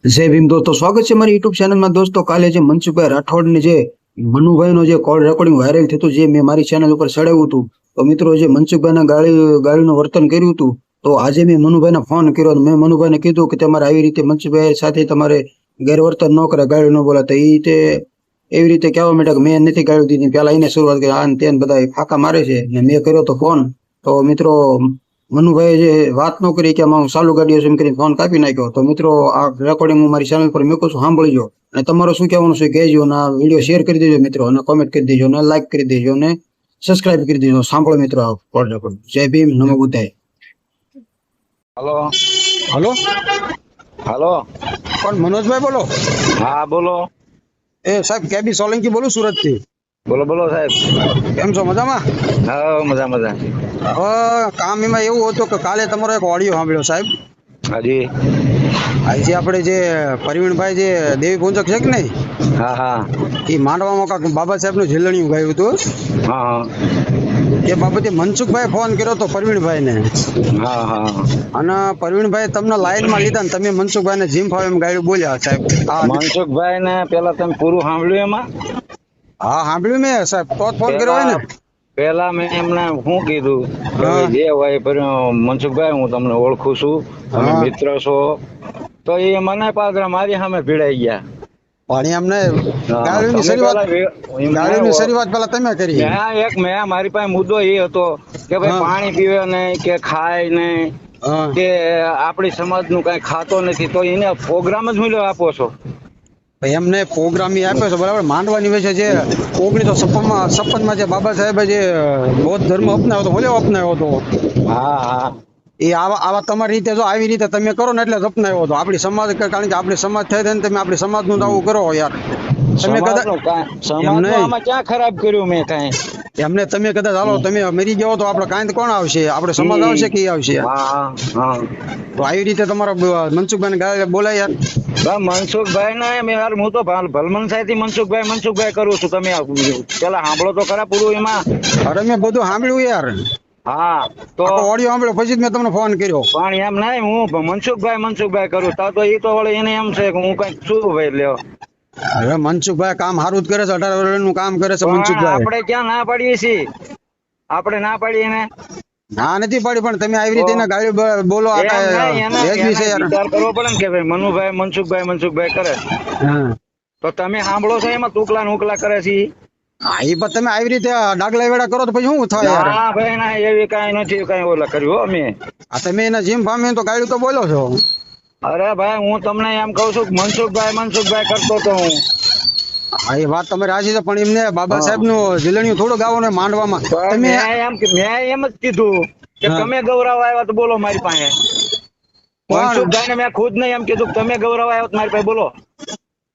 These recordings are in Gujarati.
જય ભીમ દોસ્તો, સ્વાગત છે મારી યુટ્યુબ ચેનલમાં. દોસ્તો, કાલે જે મનસુખભાઈ રાઠોડની જે મનુભાઈનો જે કોલ રેકોર્ડિંગ વાયરલ થયું હતું, જે મેં મારી ચેનલ ઉપર ચડાવ્યું હતું, તો મિત્રો જે મનસુખભાઈના ગાળીનું વર્તન કર્યું હતું, તો આજે મેં મનુભાઈને ફોન કર્યો અને મેં મનુભાઈને કીધું કે તમારે આવી રીતે મનસુખભાઈ સાથે તમારે ગેરવર્તન ન કરે, ગાળી ન બોલા. તો તે એવી રીતે કહેવા માંડ્યા કે મેં નથી ગાળી દીધી, પેલા એને શરૂઆત કરી, આને તેને બધા ફાંકા મારે છે. ને મેં કર્યો તો ફોન, તો મિત્રો મનુભાઈએ જે વાત ન કરી કે આમાં હું ચાલુ ગાડી હશે એમ કરીને ફોન કાપી નાખ્યો. તો મિત્રો આ રેકોર્ડિંગ હું મારી ચેનલ પર મૂકું છું, સાંભળજો. અને તમારું શું કહેવાનું છે કહેજો, અને આ વિડીયો શેર કરી દેજો મિત્રો, અને કોમેન્ટ કરી દેજો, અને લાઈક કરી દેજો, અને સબસ્ક્રાઇબ કરી દેજો. સાંભળો મિત્રો આ કોલ રેકોર્ડ. જય ભીમ, નમો બુદ્ધાય. Hello hello, hello. કોણ? મનોજભાઈ બોલો? હા બોલો. એ સાહેબ, કેબી સોલંકી બોલું, સુરત થી. બોલો બોલો સાહેબ. કેમ છો? મજામાં? હા મજા મજા. કામ એમાં એવું હતું કે કાલે તમારો એક ઓડિયો સાંભળ્યો સાહેબ. હાજી. આજે આપણે જે પરવીણભાઈ જે દેવી પૂંજક છે કે નહીં, હા હા એ માંડવામાં કાંક બાબા સાહેબ નું ઝીલણિયું ગાયું હતું. હા હા એ બાબતે મનસુખભાઈ ફોન કર્યો તો પરવીણભાઈ ને, હા હા. અને પરવીણભાઈ તમને લાઈન માં લીધા ને તમે મનસુખભાઈ ને જીમ ફાવે એમ ગાયું બોલ્યા સાહેબ. મનસુખભાઈ ને પેલા તમે પૂરું સાંભળ્યું એમાં? હા સાંભળ્યું મેં સાહેબ, તો જ ફોન કર્યો હોય ને. પેલા મેં એમને શું કીધું કે હા. જે હોય મનસુખભાઈ હું તમને ઓળખું છું, તમે હા. મિત્ર છો. તો એ મને પાછળ મારી સામે ભીડાઈ ગયા. પણ એમને હા, ગાળીની તમે શરૂઆત પેલા ગાળીની શરૂઆત પેલા તમે કરી. મેં મારી પાસે મુદ્દો એ હતો કે ભાઈ હા. પાણી પીવે નહીં કે ખાય નહીં હા. કે આપણી સમાજ નું કઈ ખાતો નથી, તો એને પ્રોગ્રામ જ મળ્યો આપો છો. એમને પ્રોગ્રામ ઈ આપ્યો છે બરાબર. માંડવાની વિશે જે 1956 માં જે બાબા સાહેબે જે બૌદ્ધ ધર્મ અપનાવ્યો હતો, બોલ્યો અપનાવ્યો હતો, હા હા એ આવા તમારી રીતે જો આવી રીતે તમે કરો ને એટલે જ અપનાવ્યો હતો. આપણી સમાજ, કારણ કે આપણી સમાજ થઈ ને તમે આપણી સમાજ નું આવું કરો યાર. તમે કદાચ સમાજનું આમાં ક્યાં ખરાબ કર્યું મેં કઈ? એમને તમે કદાચ હાલો તમે મરી ગયો તો આપણે કાંઈ કોણ આવશે? આપણે સમાજ આવશે કે ઈ આવશે? હા હા. તો આવી રીતે તમારા મનસુખભાઈ ને ગાળે બોલાય યાર. મનસુખભાઈ ને હું તો ભલમનસાઈ થી મનસુખભાઈ કરું છું. તમે પેલા સાંભળો તો ખરા પૂરું એમાં. અરે મેં બધું સાંભળ્યું યાર, હા તો ઓડિયો સાંભળ્યો પછી જ મેં તમને ફોન કર્યો. પણ એમ નહીં, હું મનસુખભાઈ કરું તો એ તો વળી એને એમ છે કે હું કઈક શું ભાઈ લ્યો. હવે મનસુખભાઈ કામ સારું જ કરે છે, 18 વર્ષનું કામ કરે છે પણ મનસુખભાઈ. આપણે ક્યાં ના પાડીએ છીએ? આપણે ના પાડીએ ને? ના નથી પાડી, પણ તમે આવી રીતે એના ગાળી બોલો આ એમ નહીં, એને વ્યાજબી છે યાર. વિચાર કરવો પડે ને કે ભાઈ મનસુખભાઈ કરે હા. તો તમે સાંભળો છો એમાં તુકલા ને ઉકલા કરે છે. હા, એ પણ તમે આવી રીતે ડાગલા વેડા કરો તો પછી શું થાય યાર? ના ભાઈ ના, એવી કઈ નથી કઈ ઓલા કર્યું હો અમે. આ તમે એના જીમ ફામે તો ગાળી તો બોલો છો. અરે ભાઈ હું તમને એમ કઉ છું કે મનસુખભાઈ કરતો તો હું. હા, એ વાત તમે રાજી છે, પણ એમને બાબા સાહેબ નું ઝીલણિયું થોડું ગાવાનું માંડવામાં પણ તમે. મેં એમ જ કીધું કે હા. તમે ગૌરવ આવ્યા તો બોલો મારી પાસે. મનસુખભાઈ ને મેં ખુદ નહીં એમ કીધું કે તમે ગૌરવ આવ્યા તો મારી પાસે બોલો.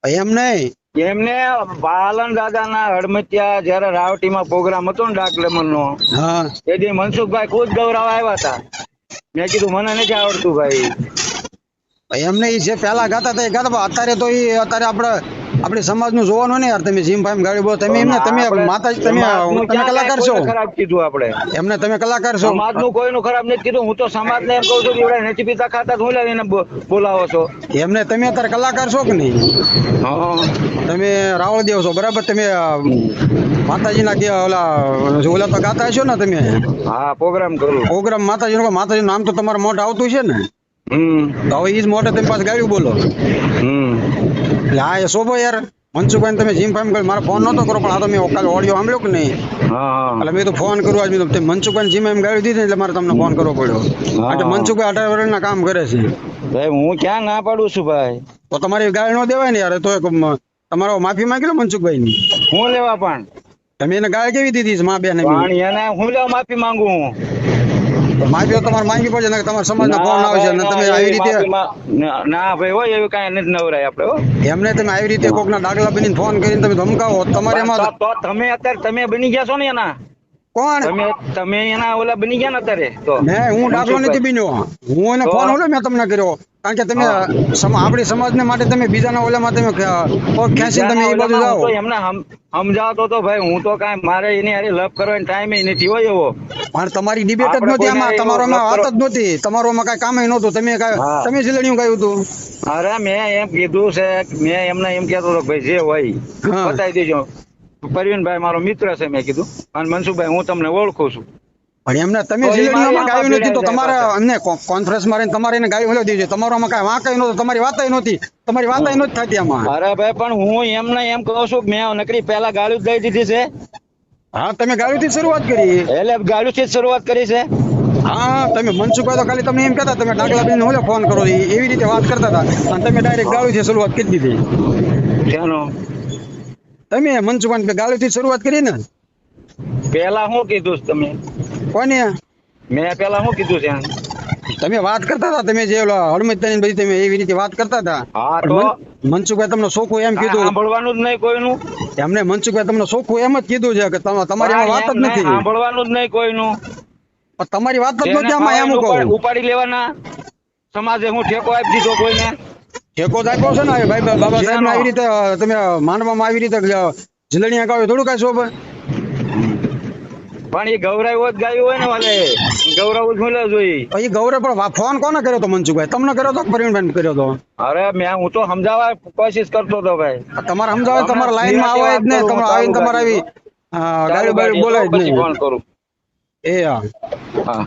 એમ નહીં. એમને પાલન દાદા ના હડમતિયા જયારે રાવટીમાં પ્રોગ્રામ હતો ને ડાકલેમન નો, હા. એ દી મનસુખભાઈ ખુદ ગૌરવ આવ્યા હતા. મેં કીધું મને નથી આવડતું ભાઈ. એમને ઈ જે પેલા ગાતા હતા એ ગાતા, પણ અત્યારે તો ઈ અત્યારે આપણી સમાજ નું જોવાનું ને યાર. તમે જીમ ફાઈમ ગાડી બોલો, તમે એમને તમે માતાજી તમે કલાકાર છો. ખરાબ કીધું આપણે એમને તમે કલાકાર છો. સમાજ નું કોઈનું ખરાબ નથી કીધું. હું તો સમાજ ને એમ કઉ છું કે એવડા નથી પીતા ખાતા હું લાવીને બોલાવો છો. એમને તમે અત્યારે કલાકાર છો કે નહીં? તમે રાવળ દેવ છો બરાબર. તમે માતાજીના કે ઓલા તો ગાતા હશો ને તમે? હા પ્રોગ્રામ કરું. પ્રોગ્રામ માતાજી નામ તો તમારા મોઢે આવતું છે ને? તો હવે ઈ જ મોઢે તમે પાછું ગાયું બોલો. એટલે હા, એ શોભો યાર. મનસુખભાઈ તમે જીમ ફાઈમ કરી, મારો ફોન નતો કરો, પણ આ તો મેં કાલે ઓડિયો સાંભળ્યો કે નહીં, એટલે મેં તો ફોન કર્યો આજ. મેં તો મનસુખભાઈ જીમ એમ ગાડી દીધી એટલે મારે તમને ફોન કરવો પડ્યો. એટલે મનસુખભાઈ 18 વર્ષના કામ કરે છે ભાઈ. હું ક્યાં ના પાડું છું ભાઈ? તો તમારી ગાળી ન દેવાય ને યાર. તો તમારો માફી માંગી લો મનસુખભાઈ ની. હું લેવા પણ તમે એને ગાળ કેવી દીધી છે મા બેન? પણ એને હું લેવા માફી માંગુ હું? માફી તો તમારે માંગવી પડશે ને, તમારા સમાજના ફોન આવશે ને તમે આવી રીતે. ના ભાઈ હોય એવું કઈ નથી નવરાય આપડે હો. એમને તમે આવી રીતે કોકના ડાગલા બનીને ફોન કરીને તમે ધમકાવો તમારે એમાં તો તમે અત્યારે તમે બની ગયા છો ને એના. કોણ તમે એના ઓલા બની ગયા ને અત્યારે તો હું દાખલો નથી બન્યો. હું એને ફોન ઓલો મેં તમને કર્યો કારણ કે તમે આપણી સમાજને માટે તમે બીજાના ઓલામાં તમે પગ ખેંચીને તમે એ બાજુ જાઓ. તો એમને સમજાવતો તો ભાઈ હું તો કાંઈ મારે એની હારે લપ કરવાનો ટાઈમ નથી હોય એવો. પણ તમારી ડિબેટ જ નહોતી આમાં, તમારો વાત જ નહોતી, તમારોમાં કઈ કામ નહોતું. તમે જીલણિયું ગાયું હતું. અરે મેં એમ કીધું છે, મેં એમને એમ કહેતો હતો ભાઈ જે હોય બતાવી દેજો. પરવીનભાઈ મારો મિત્ર છે મેં કીધું, અને મનસુખભાઈ હું તમને ઓળખું છું. પણ એમને તમે જીલણીઓમાં ગાયું નથી તો તમારે અમને કોન્ફરન્સ મારીને તમારે એને ગાયું હલાવી દીધી. તમારામાં કઈ વાંકાઈ નહોતું, તમારી વાતય નહોતી, તમારી વાતય નહોતી થતી આમાં. અરે ભાઈ પણ હું એમને એમ કહું છું મેં નકરી પહેલા ગાળું જ દઈ દીધી છે. હા તમે ગાળુથી શરૂઆત કરી. એટલે ગાળું થી જ શરૂઆત કરી છે. હા તમે મનસુખભાઈ તો ખાલી તમે એમ કહેતા તમે ડાકલા બેન ઓલે ફોન કરો એવી રીતે વાત કરતા હતા, અને તમે ડાયરેક્ટ ગાળુથી શરૂઆત કરી દીધી. શેનો? તમે મનસુખભાઈ ગાળુથી શરૂઆત કરી ને. પેલા શું કીધું છે તમે? કોને? મેં પેલા શું કીધું છે? તમે વાત કરતા હતા, તમે જે હળમતની બધી તમે એવી રીતે વાત કરતા હતા. હા તો મનસુખભાઈ તમને ચોખ્ખું એમ કીધું, સાંભળવાનું જ નહીં કોઈનું. એમને મનસુખભાઈ તમને ચોખ્ખું એમ જ કીધું છે કે તમારી આમાં વાત જ નથી, સાંભળવાનું જ નહીં કોઈનું. પણ તમારી વાત જ નથી આમાં. એમ કહું ઉપાડી લેવાના. સમાજે હું ઠેકો આપી દીધો કોઈને? ઠેકો જ આપ્યો છે ને ભાઈ. બાબા સાહેબ આવી રીતે તમે માનવામાં આવી રીતે જીલણીયા ગાવ થોડું કઈ શોભે. પણ એ ગૌરવ જ ગાયું હોય ને વાલે ગૌરવ જ મળે જોઈએ. એ ગૌરવ પણ ફોન કોને કર્યો તો મનસુખભાઈ? તમને કર્યો તો પ્રવીણભાઈ કર્યો તો? અરે હું તો સમજાવવા કોશિશ કરતો હતો ભાઈ. તમારે સમજાવે, તમારા લાઈન માં આવે જ ને, તમારે આવીને તમારે આવી ગાડી બાડી બોલાય જ નહીં. ફોન કરું. એ હા. હા.